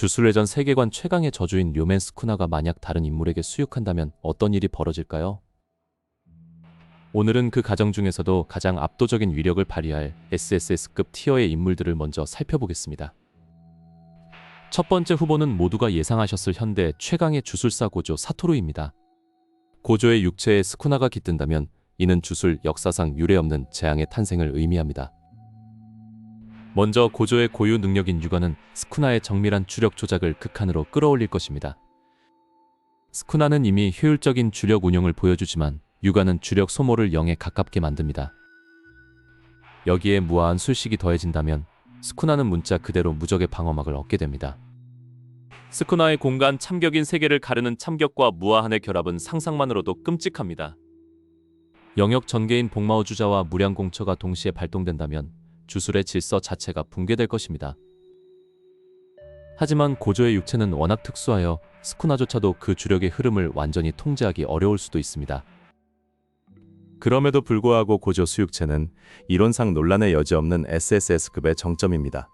주술회전 세계관 최강의 저주인 료멘 스쿠나가 만약 다른 인물에게 수육한다면 어떤 일이 벌어질까요? 오늘은 그 가정 중에서도 가장 압도적인 위력을 발휘할 SSS급 티어의 인물들을 먼저 살펴보겠습니다. 첫 번째 후보는 모두가 예상하셨을 현대 최강의 주술사 고조 사토루입니다. 고조의 육체에 스쿠나가 깃든다면 이는 주술 역사상 유례없는 재앙의 탄생을 의미합니다. 먼저 고조의 고유 능력인 유가는 스쿠나의 정밀한 주력 조작을 극한으로 끌어올릴 것입니다. 스쿠나는 이미 효율적인 주력 운영을 보여주지만 유가는 주력 소모를 0에 가깝게 만듭니다. 여기에 무아한 술식이 더해진다면 스쿠나는 문자 그대로 무적의 방어막을 얻게 됩니다. 스쿠나의 공간 참격인 세계를 가르는 참격과 무아한의 결합은 상상만으로도 끔찍합니다. 영역 전개인 복마우 주자와 무량공처가 동시에 발동된다면 주술의 질서 자체가 붕괴될 것입니다. 하지만 고조의 육체는 워낙 특수하여 스쿠나조차도 그 주력의 흐름을 완전히 통제하기 어려울 수도 있습니다. 그럼에도 불구하고 고조 수육체는 이론상 논란의 여지 없는 SSS급의 정점입니다.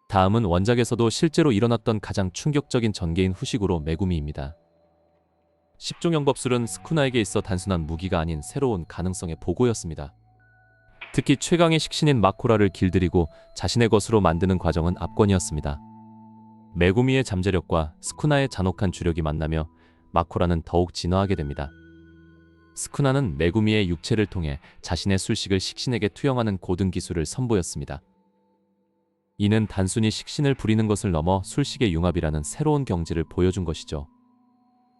다음은 원작에서도 실제로 일어났던 가장 충격적인 전개인 후식으로 메구미입니다. 10종 영법술은 스쿠나에게 있어 단순한 무기가 아닌 새로운 가능성의 보고였습니다. 특히 최강의 식신인 마코라를 길들이고 자신의 것으로 만드는 과정은 압권이었습니다. 메구미의 잠재력과 스쿠나의 잔혹한 주력이 만나며 마코라는 더욱 진화하게 됩니다. 스쿠나는 메구미의 육체를 통해 자신의 술식을 식신에게 투영하는 고등 기술을 선보였습니다. 이는 단순히 식신을 부리는 것을 넘어 술식의 융합이라는 새로운 경지를 보여준 것이죠.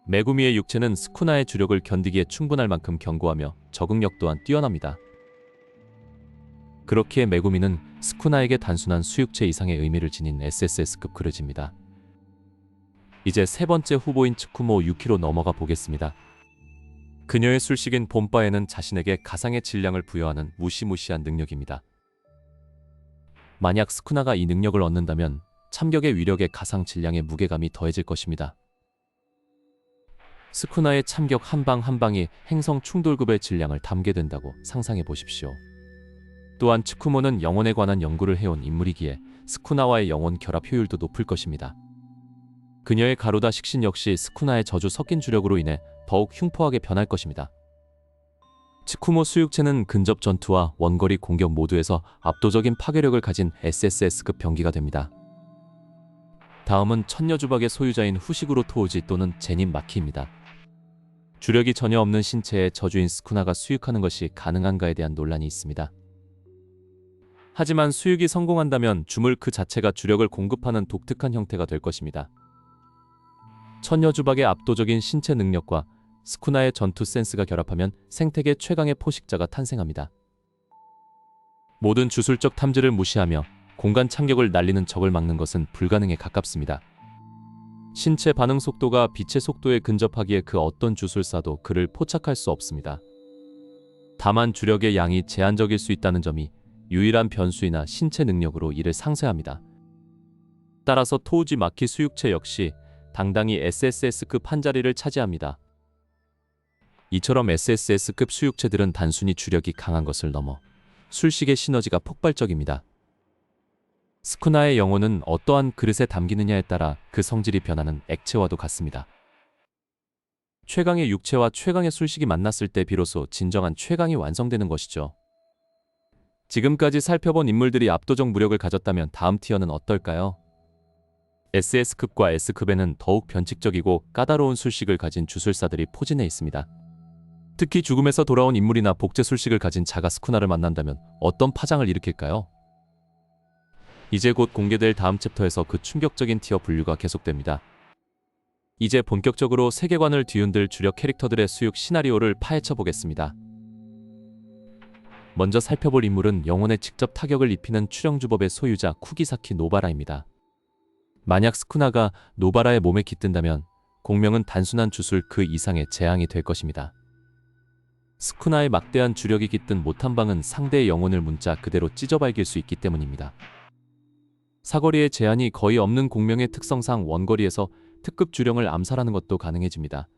메구미의 육체는 스쿠나의 주력을 견디기에 충분할 만큼 견고하며 적응력 또한 뛰어납니다. 그렇기에 메구미는 스쿠나에게 단순한 수육체 이상의 의미를 지닌 SSS급 그릇입니다. 이제 세 번째 후보인 츠쿠모 유키로 넘어가 보겠습니다. 그녀의 술식인 봄바에는 자신에게 가상의 질량을 부여하는 무시무시한 능력입니다. 만약 스쿠나가 이 능력을 얻는다면 참격의 위력에 가상 질량의 무게감이 더해질 것입니다. 스쿠나의 참격 한 방 한 방이 행성 충돌급의 질량을 담게 된다고 상상해 보십시오. 또한 츠쿠모는 영혼에 관한 연구를 해온 인물이기에 스쿠나와의 영혼 결합 효율도 높을 것입니다. 그녀의 가루다 식신 역시 스쿠나의 저주 섞인 주력으로 인해 더욱 흉포하게 변할 것입니다. 츠쿠모 수육체는 근접 전투와 원거리 공격 모두에서 압도적인 파괴력을 가진 SSS급 병기가 됩니다. 다음은 천녀주박의 소유자인 후식으로 토우지 또는 제닌 마키입니다. 주력이 전혀 없는 신체에 저주인 스쿠나가 수육하는 것이 가능한가에 대한 논란이 있습니다. 하지만 수육이 성공한다면 주물 그 자체가 주력을 공급하는 독특한 형태가 될 것입니다. 천녀주박의 압도적인 신체 능력과 스쿠나의 전투 센스가 결합하면 생태계 최강의 포식자가 탄생합니다. 모든 주술적 탐지를 무시하며 공간 참격을 날리는 적을 막는 것은 불가능에 가깝습니다. 신체 반응 속도가 빛의 속도에 근접하기에 그 어떤 주술사도 그를 포착할 수 없습니다. 다만 주력의 양이 제한적일 수 있다는 점이 유일한 변수이나 신체 능력으로 이를 상쇄합니다. 따라서 토우지 마키 수육체 역시 당당히 SSS급 한 자리를 차지합니다. 이처럼 SSS급 수육체들은 단순히 주력이 강한 것을 넘어 술식의 시너지가 폭발적입니다. 스쿠나의 영혼은 어떠한 그릇에 담기느냐에 따라 그 성질이 변하는 액체와도 같습니다. 최강의 육체와 최강의 술식이 만났을 때 비로소 진정한 최강이 완성되는 것이죠. 지금까지 살펴본 인물들이 압도적 무력을 가졌다면 다음 티어는 어떨까요? SS급과 S급에는 더욱 변칙적이고 까다로운 술식을 가진 주술사들이 포진해 있습니다. 특히 죽음에서 돌아온 인물이나 복제 술식을 가진 자가 스쿠나를 만난다면 어떤 파장을 일으킬까요? 이제 곧 공개될 다음 챕터에서 그 충격적인 티어 분류가 계속됩니다. 이제 본격적으로 세계관을 뒤흔들 주력 캐릭터들의 수육 시나리오를 파헤쳐 보겠습니다. 먼저 살펴볼 인물은 영혼에 직접 타격을 입히는 추령주법의 소유자 쿠기사키 노바라입니다. 만약 스쿠나가 노바라의 몸에 깃든다면 공명은 단순한 주술 그 이상의 재앙이 될 것입니다. 스쿠나의 막대한 주력이 깃든 못한방은 상대의 영혼을 문자 그대로 찢어발길 수 있기 때문입니다. 사거리의 제한이 거의 없는 공명의 특성상 원거리에서 특급 주령을 암살하는 것도 가능해집니다.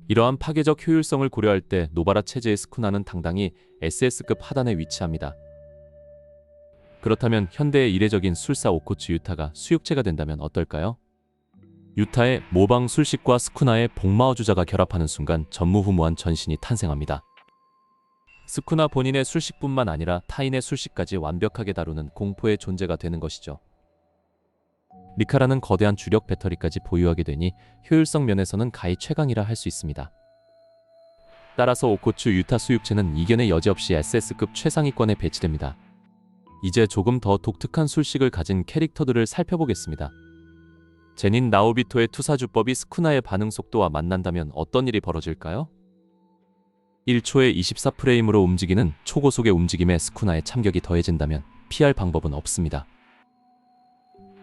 이러한 파괴적 효율성을 고려할 때 노바라 체제의 스쿠나는 당당히 SS급 하단에 위치합니다. 그렇다면 현대의 이례적인 술사 오코츠 유타가 수육체가 된다면 어떨까요? 유타의 모방 술식과 스쿠나의 복마어 주자가 결합하는 순간 전무후무한 전신이 탄생합니다. 스쿠나 본인의 술식뿐만 아니라 타인의 술식까지 완벽하게 다루는 공포의 존재가 되는 것이죠. 리카라는 거대한 주력 배터리까지 보유하게 되니 효율성 면에서는 가히 최강이라 할 수 있습니다. 따라서 오코츠 유타 수육체는 이견의 여지없이 SS급 최상위권에 배치됩니다. 이제 조금 더 독특한 술식을 가진 캐릭터들을 살펴보겠습니다. 제닌 나오비토의 투사주법이 스쿠나의 반응 속도와 만난다면 어떤 일이 벌어질까요? 1초에 24프레임으로 움직이는 초고속의 움직임에 스쿠나의 참격이 더해진다면 피할 방법은 없습니다.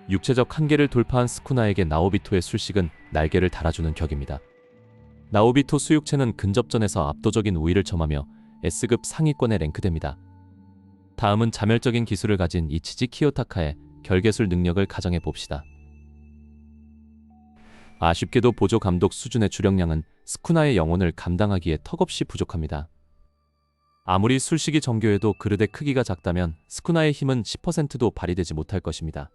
육체적 한계를 돌파한 스쿠나에게 나오비토의 술식은 날개를 달아주는 격입니다. 나오비토 수육체는 근접전에서 압도적인 우위를 점하며 S급 상위권에 랭크됩니다. 다음은 자멸적인 기술을 가진 이치지 키요타카의 결계술 능력을 가정해 봅시다. 아쉽게도 보조 감독 수준의 주력량은 스쿠나의 영혼을 감당하기에 턱없이 부족합니다. 아무리 술식이 정교해도 그릇의 크기가 작다면 스쿠나의 힘은 10%도 발휘되지 못할 것입니다.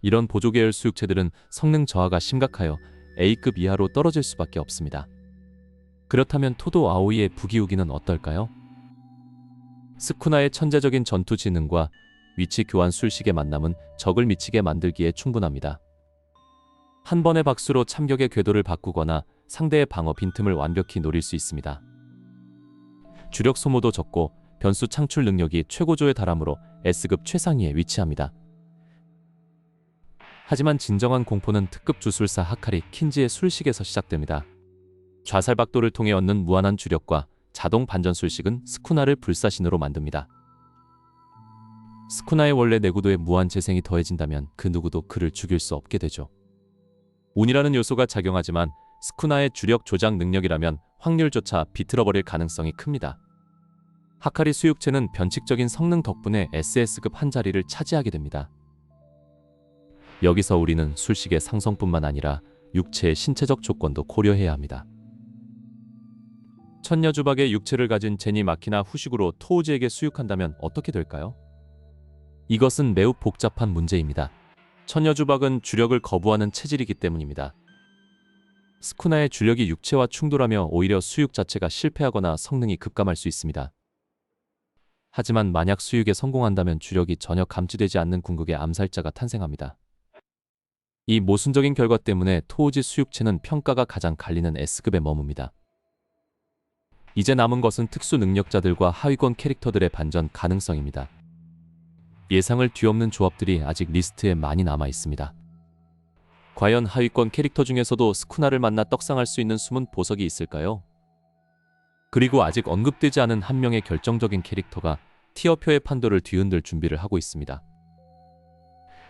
이런 보조 계열 수육체들은 성능 저하가 심각하여 A급 이하로 떨어질 수밖에 없습니다. 그렇다면 토도 아오이의 부기우기는 어떨까요? 스쿠나의 천재적인 전투 지능과 위치 교환 술식의 만남은 적을 미치게 만들기에 충분합니다. 한 번의 박수로 참격의 궤도를 바꾸거나 상대의 방어 빈틈을 완벽히 노릴 수 있습니다. 주력 소모도 적고 변수 창출 능력이 최고조에 달하므로 S급 최상위에 위치합니다. 하지만 진정한 공포는 특급 주술사 하카리 킨지의 술식에서 시작됩니다. 좌살박도를 통해 얻는 무한한 주력과 자동 반전 술식은 스쿠나를 불사신으로 만듭니다. 스쿠나의 원래 내구도에 무한 재생이 더해진다면 그 누구도 그를 죽일 수 없게 되죠. 운이라는 요소가 작용하지만 스쿠나의 주력 조작 능력이라면 확률조차 비틀어버릴 가능성이 큽니다. 하카리 수육체는 변칙적인 성능 덕분에 SS급 한 자리를 차지하게 됩니다. 여기서 우리는 술식의 상성뿐만 아니라 육체의 신체적 조건도 고려해야 합니다. 천녀주박의 육체를 가진 제니 마키나 후식으로 토우지에게 수육한다면 어떻게 될까요? 이것은 매우 복잡한 문제입니다. 천녀주박은 주력을 거부하는 체질이기 때문입니다. 스쿠나의 주력이 육체와 충돌하며 오히려 수육 자체가 실패하거나 성능이 급감할 수 있습니다. 하지만 만약 수육에 성공한다면 주력이 전혀 감지되지 않는 궁극의 암살자가 탄생합니다. 이 모순적인 결과 때문에 토우지 수육체는 평가가 가장 갈리는 S급에 머뭅니다. 이제 남은 것은 특수 능력자들과 하위권 캐릭터들의 반전 가능성입니다. 예상을 뒤엎는 조합들이 아직 리스트에 많이 남아 있습니다. 과연 하위권 캐릭터 중에서도 스쿠나를 만나 떡상할 수 있는 숨은 보석이 있을까요? 그리고 아직 언급되지 않은 한 명의 결정적인 캐릭터가 티어표의 판도를 뒤흔들 준비를 하고 있습니다.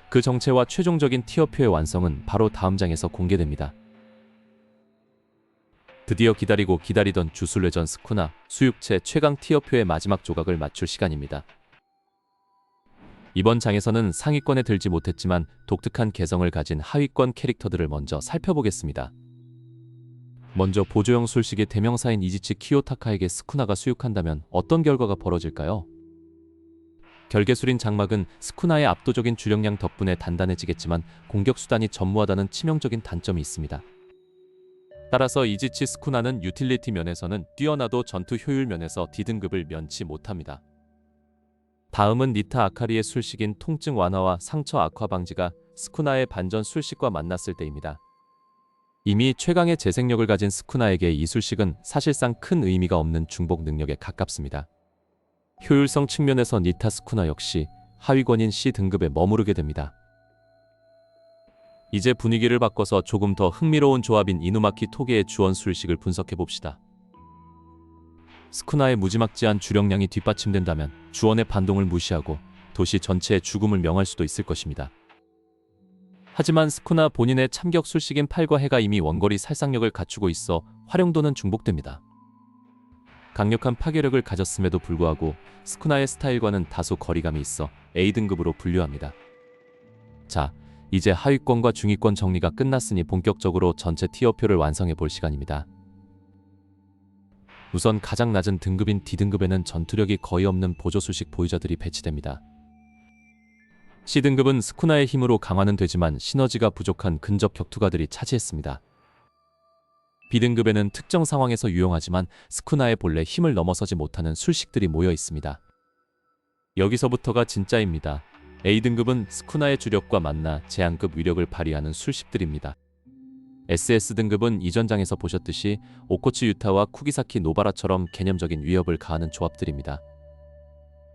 그 정체와 최종적인 티어표의 완성은 바로 다음 장에서 공개됩니다. 드디어 기다리고 기다리던 주술래전 스쿠나 수육체 최강 티어표의 마지막 조각을 맞출 시간입니다. 이번 장에서는 상위권에 들지 못했지만 독특한 개성을 가진 하위권 캐릭터들을 먼저 살펴보겠습니다. 먼저 보조형 술식의 대명사인 이지치 키요타카에게 스쿠나가 수육한다면 어떤 결과가 벌어질까요? 결계술인 장막은 스쿠나의 압도적인 주력량 덕분에 단단해지겠지만 공격 수단이 전무하다는 치명적인 단점이 있습니다. 따라서 이지치 스쿠나는 유틸리티 면에서는 뛰어나도 전투 효율 면에서 D등급을 면치 못합니다. 다음은 니타 아카리의 술식인 통증 완화와 상처 악화 방지가 스쿠나의 반전 술식과 만났을 때입니다. 이미 최강의 재생력을 가진 스쿠나에게 이 술식은 사실상 큰 의미가 없는 중복 능력에 가깝습니다. 효율성 측면에서 니타 스쿠나 역시 하위권인 C등급에 머무르게 됩니다. 이제 분위기를 바꿔서 조금 더 흥미로운 조합인 이누마키 토게의 주원 술식을 분석해봅시다. 스쿠나의 무지막지한 주력량이 뒷받침된다면 주원의 반동을 무시하고 도시 전체의 죽음을 명할 수도 있을 것입니다. 하지만 스쿠나 본인의 참격 술식인 팔과 해가 이미 원거리 살상력을 갖추고 있어 활용도는 중복됩니다. 강력한 파괴력을 가졌음에도 불구하고 스쿠나의 스타일과는 다소 거리감이 있어 A등급으로 분류합니다. 자, 이제 하위권과 중위권 정리가 끝났으니 본격적으로 전체 티어표를 완성해 볼 시간입니다. 우선 가장 낮은 등급인 D등급에는 전투력이 거의 없는 보조술식 보유자들이 배치됩니다. C등급은 스쿠나의 힘으로 강화는 되지만 시너지가 부족한 근접 격투가들이 차지했습니다. B등급에는 특정 상황에서 유용하지만 스쿠나의 본래 힘을 넘어서지 못하는 술식들이 모여 있습니다. 여기서부터가 진짜입니다. A등급은 스쿠나의 주력과 만나 제한급 위력을 발휘하는 술식들입니다. SS등급은 이전 장에서 보셨듯이 오코츠 유타와 쿠기사키 노바라처럼 개념적인 위협을 가하는 조합들입니다.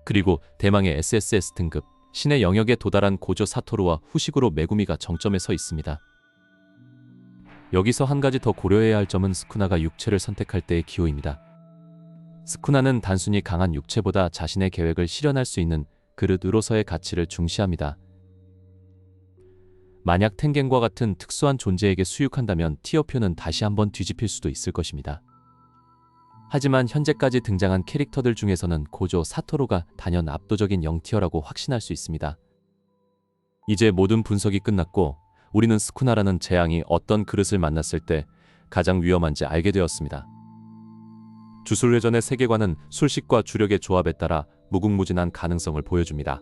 그리고 대망의 SSS 등급, 신의 영역에 도달한 고조 사토루와 후식으로 메구미가 정점에 서 있습니다. 여기서 한 가지 더 고려해야 할 점은 스쿠나가 육체를 선택할 때의 기호입니다. 스쿠나는 단순히 강한 육체보다 자신의 계획을 실현할 수 있는 그릇으로서의 가치를 중시합니다. 만약 텐겐과 같은 특수한 존재에게 수육한다면 티어표는 다시 한번 뒤집힐 수도 있을 것입니다. 하지만 현재까지 등장한 캐릭터들 중에서는 고조 사토루가 단연 압도적인 0티어라고 확신할 수 있습니다. 이제 모든 분석이 끝났고 우리는 스쿠나라는 재앙이 어떤 그릇을 만났을 때 가장 위험한지 알게 되었습니다. 주술회전의 세계관은 술식과 주력의 조합에 따라 무궁무진한 가능성을 보여줍니다.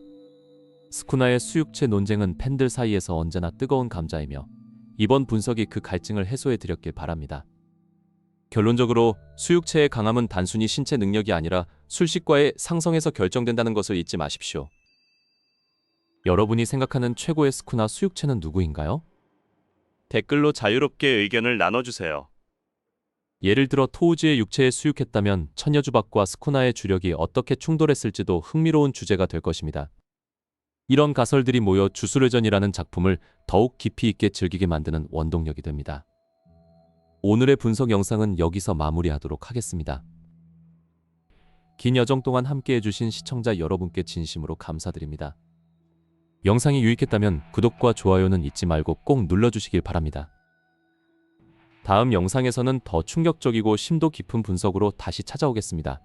스쿠나의 수육체 논쟁은 팬들 사이에서 언제나 뜨거운 감자이며 이번 분석이 그 갈증을 해소해 드렸길 바랍니다. 결론적으로 수육체의 강함은 단순히 신체 능력이 아니라 술식과의 상성에서 결정된다는 것을 잊지 마십시오. 여러분이 생각하는 최고의 스쿠나 수육체는 누구인가요? 댓글로 자유롭게 의견을 나눠주세요. 예를 들어 토우즈의 육체에 수육했다면 천여주박과 스쿠나의 주력이 어떻게 충돌했을지도 흥미로운 주제가 될 것입니다. 이런 가설들이 모여 주술회전이라는 작품을 더욱 깊이 있게 즐기게 만드는 원동력이 됩니다. 오늘의 분석 영상은 여기서 마무리하도록 하겠습니다. 긴 여정 동안 함께해주신 시청자 여러분께 진심으로 감사드립니다. 영상이 유익했다면 구독과 좋아요는 잊지 말고 꼭 눌러주시길 바랍니다. 다음 영상에서는 더 충격적이고 심도 깊은 분석으로 다시 찾아오겠습니다.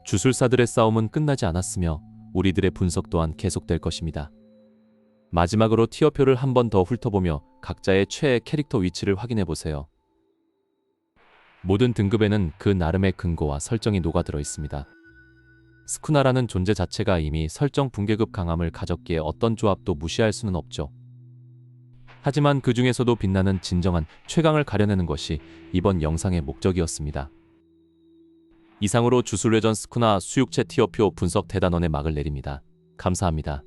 주술사들의 싸움은 끝나지 않았으며 우리들의 분석 또한 계속될 것입니다. 마지막으로 티어표를 한 번 더 훑어보며 각자의 최애 캐릭터 위치를 확인해보세요. 모든 등급에는 그 나름의 근거와 설정이 녹아들어 있습니다. 스쿠나라는 존재 자체가 이미 설정 붕괴급 강함을 가졌기에 어떤 조합도 무시할 수는 없죠. 하지만 그 중에서도 빛나는 진정한 최강을 가려내는 것이 이번 영상의 목적이었습니다. 이상으로 주술회전 스쿠나 수육체 티어표 분석 대단원의 막을 내립니다. 감사합니다.